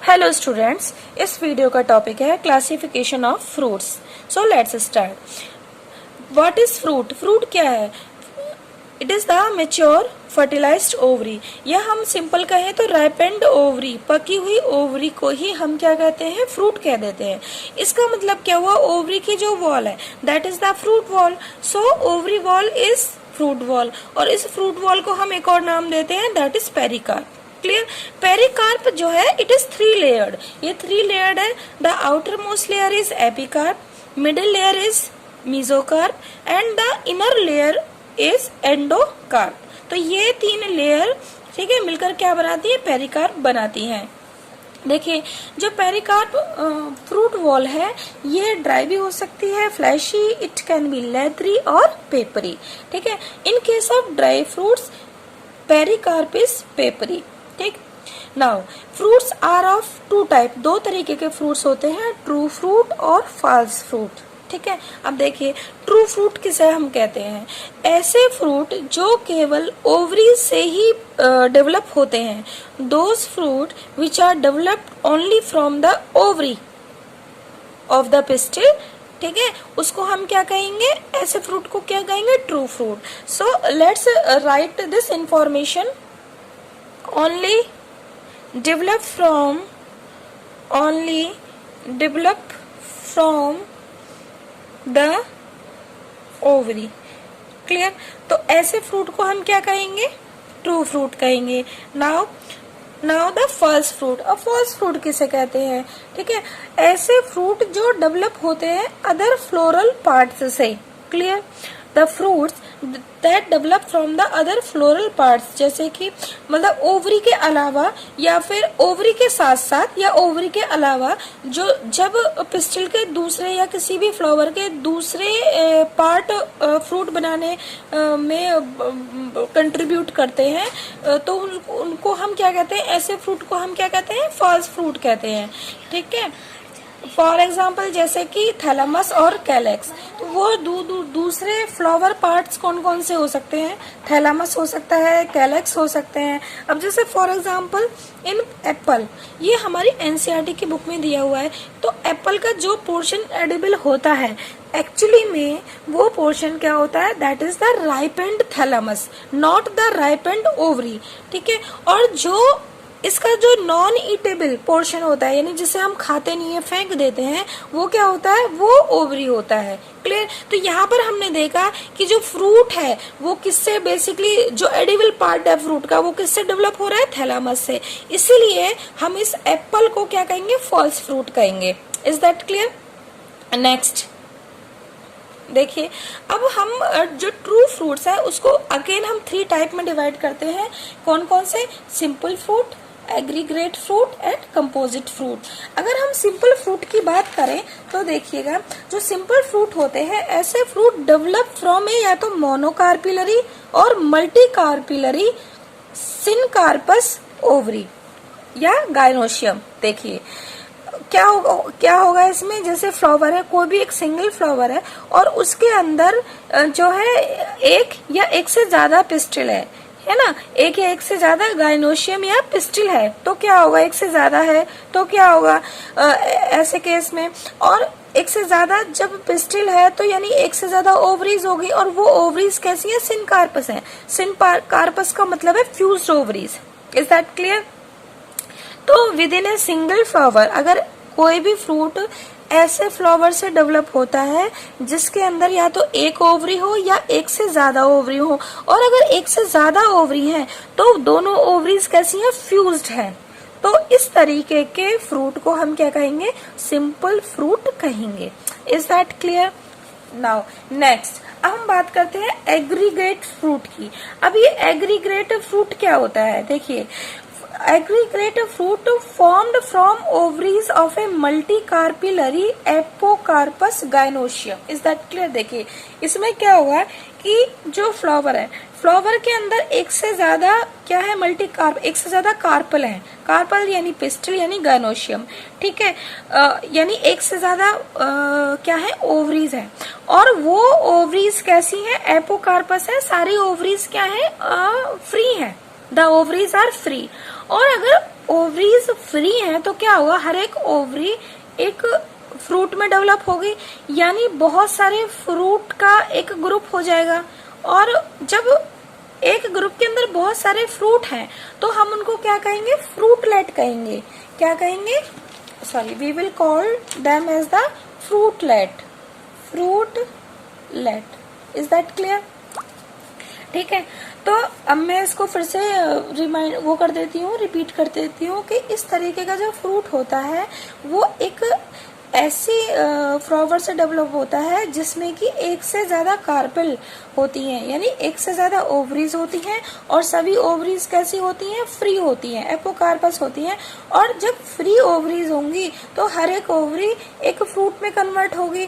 Hello students, इस video का topic है classification of fruits. So let's start. What is fruit? Fruit क्या है? It is the mature fertilized ovary, या हम सिंपल कहें तो राइपेंड ओवरी, पकी हुई ओवरी को ही हम क्या कहते हैं? फ्रूट कह देते हैं। इसका मतलब क्या हुआ? ओवरी की जो वॉल है that is the fruit wall. So ovary wall is fruit wall, और इस फ्रूट वॉल को हम एक और नाम देते हैं that is pericarp. Clear? Pericarp जो है इट इज 3 लेयर्ड। ये 3 लेयर्ड है। The outer most layer is epicarp, middle layer is mesocarp and the inner layer is endocarp. तो ये 3 लेयर, ठीक है, मिलकर क्या बनाती है? पेरिकार्प बनाती हैं। देखिए, जो पेरिकार्प फ्रूट वॉल है ये ड्राई भी हो सकती है, fleshy, it can be leathery और पेपरी। ठीक है, in case of dry fruits pericarp is papery. ठीक। Now fruits are of 2 type, 2 तरीके के फ्रूट्स होते हैं, ट्रू फ्रूट और फॉल्स फ्रूट। ठीक है, अब देखिए ट्रू फ्रूट किसे हम कहते हैं? ऐसे फ्रूट जो केवल ओवरी से ही डेवलप होते हैं, those fruit which are developed only from the ovary of the pistil. ठीक है, उसको हम क्या कहेंगे? ऐसे फ्रूट को क्या कहेंगे? True fruit. So let's write this information. only develop from the ovary। Clear? तो ऐसे फ्रूट को हम क्या कहेंगे? ट्रू फ्रूट कहेंगे। Now the false fruit. अब फॉल्स फ्रूट किसे कहते हैं? ठीक है, ऐसे फ्रूट जो डेवलप होते हैं अदर फ्लोरल पार्ट्स से। Clear? The fruits that develop from the other floral parts, जैसे कि मतलब ओवरी के अलावा या फिर ओवरी के साथ साथ या ओवरी के अलावा जो जब पिस्टिल के दूसरे या किसी भी फ्लावर के दूसरे पार्ट फ्रूट बनाने में कंट्रीब्यूट करते हैं, तो उनको हम क्या कहते हैं? ऐसे फ्रूट को हम क्या कहते हैं? फॉल्स फ्रूट कहते हैं। ठीक है, फॉर एग्जाम्पल जैसे कि थैलेमस और कैलेक्स, तो वो दूसरे फ्लावर पार्ट्स कौन कौन से हो सकते हैं? थैलेमस हो सकता है, कैलेक्स हो सकते हैं। अब जैसे फॉर एग्जाम्पल इन एप्पल, ये हमारी एनसीईआरटी की बुक में दिया हुआ है, तो एप्पल का जो पोर्शन एडिबल होता है एक्चुअली में वो पोर्शन क्या होता है? That is the ripened thalamus, not the ripened ovary. ठीक है, और जो इसका जो नॉन ईटेबल पोर्शन होता है, यानी जिसे हम खाते नहीं है, फेंक देते हैं, वो क्या होता है? वो ओवरी होता है। क्लियर? तो यहाँ पर हमने देखा कि जो फ्रूट है वो किससे बेसिकली, जो एडिबल पार्ट है फ्रूट का, वो किससे डेवलप हो रहा है? थैलेमस से। इसीलिए हम इस एप्पल को क्या कहेंगे? फॉल्स फ्रूट कहेंगे। Is that clear? नेक्स्ट देखिए, अब हम जो ट्रू फ्रूट्स है उसको अगेन हम 3 टाइप में डिवाइड करते हैं। कौन कौन से? Simple fruit, aggregate fruit and composite fruit. अगर हम सिंपल फ्रूट की बात करें तो देखिएगा, जो सिंपल फ्रूट होते हैं ऐसे फ्रूट डेवलप फ्रॉम ए या तो मोनोकार्पिलरी और मल्टीकार्पिलरी सिनकार्पस ओवरी या गायनोशियम। देखिए क्या होगा इसमें? जैसे फ्लावर है, कोई भी एक सिंगल फ्लावर है और उसके अंदर जो है एक या एक से ज्यादा पिस्टिल है ना, एक या एक से ज्यादा गायनोशियम या पिस्टिल है, तो क्या होगा? एक से ज्यादा है तो क्या होगा ऐसे केस में? और एक से ज्यादा जब पिस्टिल है तो यानी एक से ज्यादा ओवरीज होगी, और वो ओवरीज कैसी है? सिनकार्पस है। सिनकार्पस का मतलब है fused ovaries. Is that clear? तो within a single flower, अगर कोई भी फ्रूट ऐसे फ्लावर से डेवलप होता है जिसके अंदर या तो एक ओवरी हो या एक से ज्यादा ओवरी हो, और अगर एक से ज्यादा ओवरी है तो दोनों ओवरीज कैसी हैं? फ्यूज्ड हैं। तो इस तरीके के फ्रूट को हम क्या कहेंगे? सिंपल फ्रूट कहेंगे। Is that clear? Now next अब हम बात करते हैं एग्रीगेट फ्रूट की। अब ये एग्रीगेट फ्रूट क्या होता है? देखिए, aggregate fruit formed from ovaries of a multicarpillary apocarpus gynoecium। Is that clear? देखिए, इसमें क्या होगा कि जो फ्लावर है, फ्लावर के अंदर एक से ज्यादा क्या है? मल्टीकार्प, एक से ज्यादा कार्पल है। कार्पल यानी पिस्टिल यानी गायनोशियम। ठीक है, यानी एक से ज्यादा क्या है? ओवरीज है, और वो ओवरीज कैसी है? एपोकार्पस है। सारी ओवरीज क्या है? फ्री है। The ovaries are free. और अगर ओवरीज फ्री हैं तो क्या होगा, हर एक ओवरी एक फ्रूट में डेवलप होगी, यानी बहुत सारे फ्रूट का एक ग्रुप हो जाएगा। और जब एक ग्रुप के अंदर बहुत सारे फ्रूट हैं तो हम उनको क्या कहेंगे, फ्रूटलेट कहेंगे। क्या कहेंगे, sorry, we will call them as the fruitlet. Fruitlet, is that clear? ठीक है, तो अब मैं इसको फिर से रिमाइंड कर देती हूँ, रिपीट कर देती हूँ कि इस तरीके का जो फ्रूट होता है वो एक ऐसी फ्लावर से डेवलप होता है जिसमें कि एक से ज्यादा कार्पेल होती हैं, यानी एक से ज्यादा ओवरीज होती हैं, और सभी ओवरीज कैसी होती हैं, फ्री होती हैं, एपोकार्पस होती हैं। और जब फ्री ओवरीज होंगी तो हर एक ओवरी एक फ्रूट में कन्वर्ट होगी,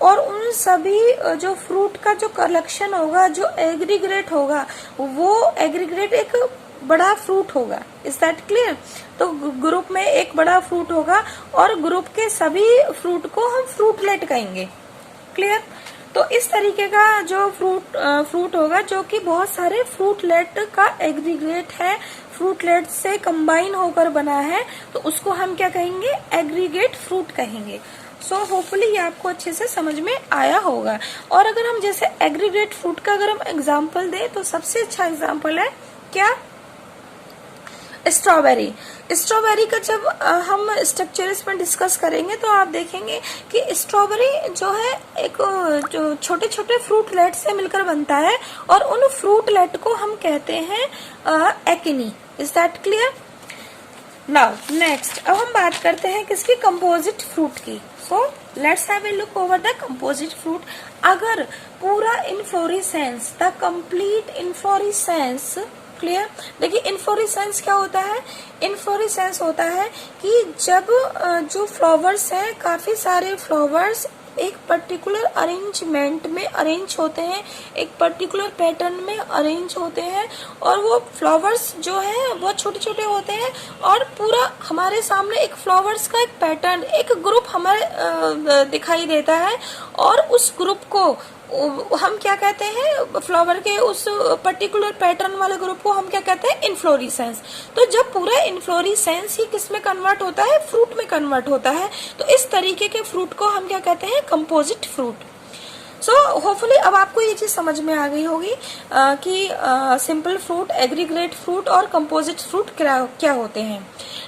और उन सभी जो फ्रूट का जो कलेक्शन होगा, जो एग्रीगेट होगा, वो एग्रीगेट एक बड़ा फ्रूट होगा। Is that clear? तो ग्रुप में एक बड़ा फ्रूट होगा और ग्रुप के सभी फ्रूट को हम फ्रूटलेट कहेंगे। क्लियर? तो इस तरीके का जो फ्रूट होगा जो कि बहुत सारे फ्रूटलेट का एग्रीगेट है, फ्रूटलेट से कंबाइन होकर बना है, तो उसको हम क्या कहेंगे, एग्रीगेट फ्रूट कहेंगे। सो होपफुली ये आपको अच्छे से समझ में आया होगा। और अगर हम जैसे एग्रीगेट फ्रूट का अगर हम एग्जाम्पल दें तो सबसे अच्छा एग्जाम्पल है क्या, स्ट्रॉबेरी। स्ट्रॉबेरी का जब हम स्ट्रक्चर्स में डिस्कस करेंगे तो आप देखेंगे कि स्ट्रॉबेरी जो है एक जो छोटे छोटे फ्रूटलेट से मिलकर बनता है, और उन फ्रूटलेट को हम कहते हैं acne. Is that clear? Now next, अब हम बात करते हैं किसकी, कंपोजिट फ्रूट की। So let's have a look over the composite fruit. अगर पूरा inflorescence, the complete inflorescence, clear? देखिए इन्फ्लोरेसेंस क्या होता है, इन्फ्लोरेसेंस होता है कि जब जो फ्लावर्स हैं, काफी सारे फ्लावर्स एक पर्टिकुलर अरेंजमेंट में अरेंज होते हैं, एक पर्टिकुलर पैटर्न में अरेंज होते हैं, और वो फ्लावर्स जो है वो छोटे छोटे होते हैं, और पूरा हमारे सामने एक फ्लावर्स का एक पैटर्न, एक ग्रुप हमारे दिखाई देता है, और उस ग्रुप को हम क्या कहते हैं, फ्लावर के उस पर्टिकुलर पैटर्न वाले ग्रुप को हम क्या कहते हैं, इन्फ्लोरेसेंस। तो जब पूरा इन्फ्लोरेसेंस ही किस में कन्वर्ट होता है, फ्रूट में कन्वर्ट होता है, तो इस तरीके के फ्रूट को हम क्या कहते हैं, कंपोजिट फ्रूट। सो होपफुली अब आपको ये चीज समझ में आ गई होगी कि सिंपल फ्रूट, एग्रीगेट फ्रूट और कंपोजिट फ्रूट क्या होते हैं।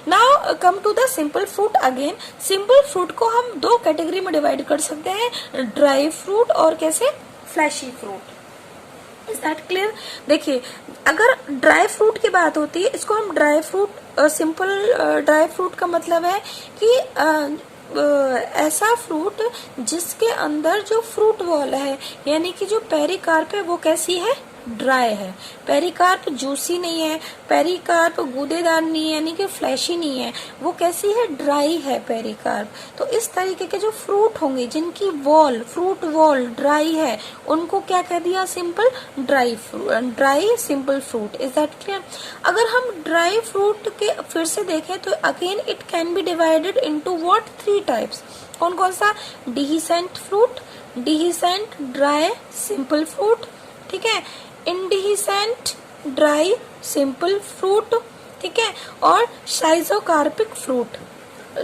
Now come to the simple fruit again. Simple fruit को हम दो कैटेगरी में डिवाइड कर सकते हैं, ड्राई फ्रूट और कैसे, fleshy fruit. Is that clear? देखिए अगर ड्राई फ्रूट की बात होती है, इसको हम dry fruit, simple dry fruit का मतलब है कि ऐसा फ्रूट जिसके अंदर जो फ्रूट वॉल है, यानी कि जो पेरिकार्प है वो कैसी है, ड्राई है। पेरिकार्प जूसी नहीं है, पेरिकार्प गूदेदार नहीं है, यानी कि फ्लैशी नहीं है, वो कैसी है, ड्राई है पेरिकार्प। तो इस तरीके के जो फ्रूट होंगे जिनकी वॉल, फ्रूट वॉल ड्राई है, उनको क्या कह दिया, simple dry simple fruit. Is that clear? अगर हम ड्राई फ्रूट के फिर से देखें तो again it can B divided into what, 3 types. कौन कौन सा, डिहिसेंट फ्रूट, डिहिसेंट ड्राई सिंपल फ्रूट, ठीक है, इंडिहिसेंट ड्राई सिंपल फ्रूट, ठीक है, और शाइजोकार्पिक फ्रूट,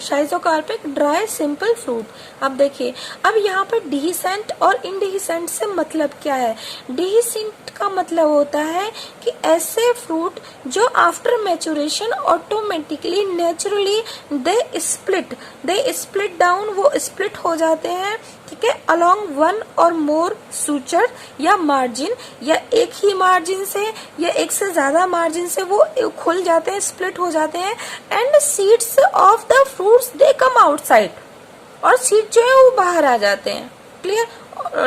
शाइजोकार्पिक ड्राई सिंपल फ्रूट। अब देखिए, अब यहाँ पर डिहिसेंट और इंडिहिसेंट से मतलब क्या है। डिहिसेंट का मतलब होता है कि ऐसे फ्रूट जो आफ्टर मैचुरेशन ऑटोमेटिकली नेचुरली दे स्प्लिट डाउन, वो स्प्लिट हो जाते हैं, ठीक है, अलोंग वन और मोर सूचर या मार्जिन, या एक ही मार्जिन से या एक से ज्यादा मार्जिन से वो खुल जाते हैं, स्प्लिट हो जाते हैं, and seeds of the fruits they come outside, और सीड जो है वो बाहर आ जाते हैं, क्लियर,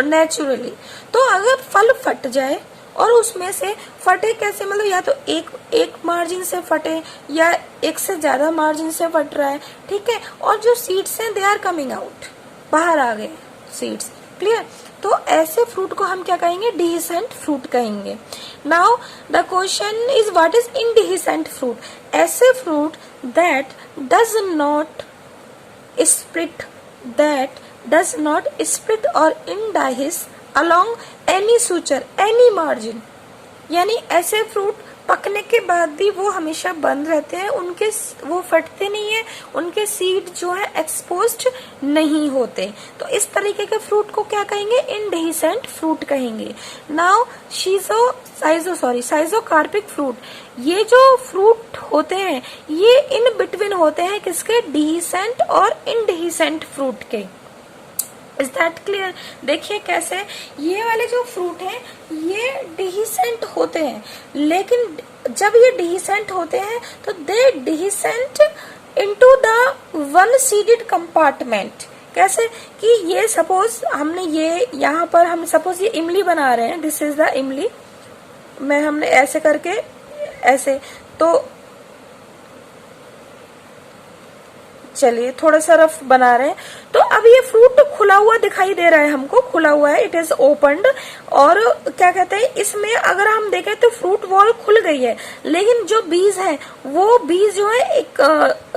नेचुरली। तो अगर फल फट जाए और उसमें से फटे कैसे, मतलब या तो एक मार्जिन से फटे या एक से ज्यादा मार्जिन से फट रहा है, ठीक है, और जो सीड्स हैं दे आर कमिंग आउट, बाहर आ गए सीड्स, क्लियर। तो ऐसे फ्रूट को हम क्या कहेंगे, डिहिसेंट फ्रूट कहेंगे। Now the question is what is indehiscent fruit. ऐसे fruit that does not split और इंडाइस along any suture, any margin, यानी ऐसे फ्रूट पकने के बाद भी वो हमेशा बंद रहते हैं, उनके वो फटते नहीं है, उनके सीड जो है एक्सपोज्ड नहीं होते। तो इस तरीके के फ्रूट को क्या कहेंगे? इंडेहिसेंट फ्रूट कहेंगे। नाउ साइजोकार्पिक फ्रूट, ये जो फ्रूट होते हैं ये इन बिटवीन होते हैं किसके? डिहिसेंट और इनडिहिसेंट फ्रूट के। Is that clear? देखिए कैसे ये वाले जो फ्रूट हैं ये डिहिसेंट होते हैं, लेकिन जब ये डिहिसेंट होते हैं तो they dehiscent into the one seeded compartment. कैसे कि ये सपोज हमने ये यहाँ पर हम सपोज ये इमली बना रहे हैं, दिस इज द इमली, मैं हमने ऐसे करके ऐसे, तो चलिए थोड़ा सा रफ बना रहे हैं। तो अब ये फ्रूट खुला हुआ दिखाई दे रहा है हमको, खुला हुआ है, इट इज ओपन्ड। और क्या कहते हैं इसमें अगर हम देखें तो फ्रूट वॉल खुल गई है, लेकिन जो बीज है वो बीज जो है एक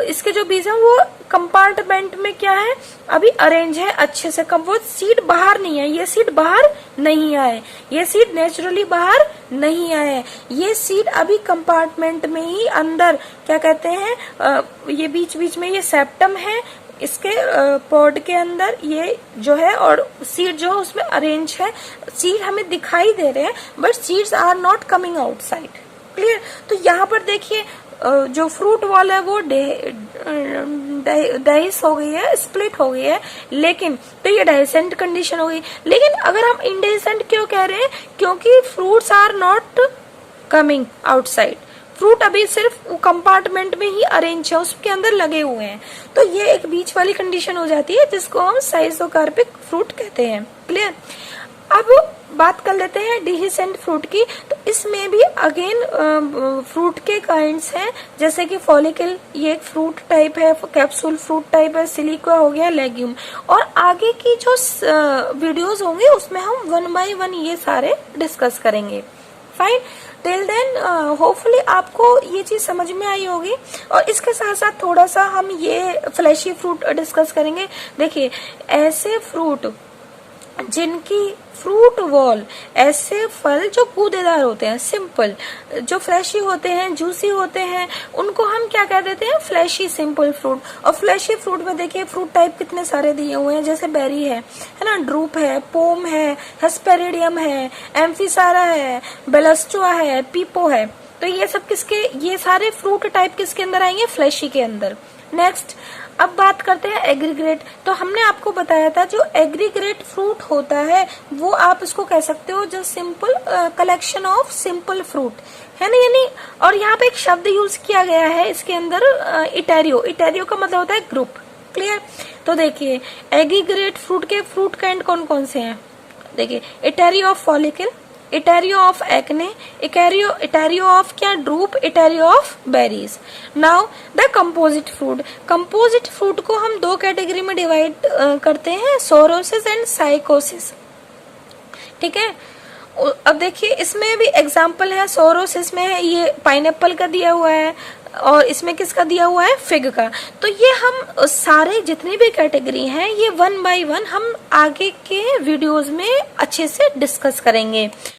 इसके जो बीज है वो कंपार्टमेंट में क्या है अभी अरेंज है अच्छे से। कब वो सीड बाहर नहीं है, ये सीड बाहर नहीं आए, ये सीड नेचुरली बाहर नहीं आए, ये सीड अभी कंपार्टमेंट में ही अंदर क्या कहते हैं ये बीच बीच में ये सेप्टम है इसके पॉड के अंदर ये जो है, और सीड जो है उसमें अरेंज है। सीड हमें दिखाई दे रहे हैं but seeds are not coming outside. Clear? तो यहाँ पर देखिए जो फ्रूट वॉल है वो डाइस हो गई है, स्प्लिट हो गई है, लेकिन तो ये डाइसेंट कंडीशन हो गई। लेकिन अगर हम इनडाइसेंट क्यों कह रहे हैं? क्योंकि fruits are not coming outside, fruit अभी सिर्फ कंपार्टमेंट में ही अरेंज है, उसके अंदर लगे हुए हैं। तो ये एक बीच वाली कंडीशन हो जाती है जिसको हम साइजोकार्पिक फ्रूट कहते हैं। क्लियर? अब बात कर लेते हैं डिहिसेंट फ्रूट की। तो इसमें भी अगेन फ्रूट के काइंड्स हैं, जैसे कि फॉलिकल, ये एक फ्रूट टाइप है, कैप्सूल फ्रूट टाइप है, सिलिका हो गया, लेग्यूम। और आगे की जो वीडियोस होंगे उसमें हम वन बाय वन ये सारे डिस्कस करेंगे। फाइन, टिल देन होपफुली आपको ये चीज समझ में आई होगी। और इसके साथ साथ थोड़ा सा हम ये फ्लैशी फ्रूट डिस्कस करेंगे। देखिए ऐसे फ्रूट जिनकी फ्रूट वॉल, ऐसे फल जो गूदेदार होते हैं, सिंपल, जो फ्लैशी होते हैं, जूसी होते हैं, उनको हम क्या कह देते हैं? Fleshy simple fruit. और फ्लैशी फ्रूट में देखिए फ्रूट टाइप कितने सारे दिए हुए हैं, जैसे बेरी है ना, ड्रूप है, पोम है, हेस्पेरिडियम है, एम्फिसारा है, बेलस्टुआ है, पीपो है। तो ये सब किसके, ये सारे फ्रूट टाइप किसके अंदर आएंगे? फ्लैशी के अंदर। नेक्स्ट अब बात करते हैं एग्रीग्रेट। तो हमने आपको बताया था जो एग्रीग्रेट फ्रूट होता है वो आप इसको कह सकते हो जो simple collection of simple fruit है ना, यानी। और यहाँ पे एक शब्द यूज किया गया है इसके अंदर इटेरियो। इटेरियो का मतलब होता है ग्रुप। क्लियर? तो देखिए एग्रीग्रेट फ्रूट के फ्रूट काइंड कौन कौन से हैं? देखिए etaerio of follicle, etaerio of achene, etaerio of क्या? Drupe, etaerio of berries. Now the composite fruit. Composite fruit को हम दो कैटेगरी में डिवाइड करते हैं, सोरोसिस एंड साइकोसिस। ठीक है? अब देखिए इसमें भी एग्जाम्पल है, सोरोसिस में है ये पाइनएप्पल का दिया हुआ है, और इसमें किसका दिया हुआ है? फिग का। तो ये हम सारे जितनी भी कैटेगरी हैं ये वन बाय वन हम आगे के वीडियोस में अच्छे से डिस्कस करेंगे।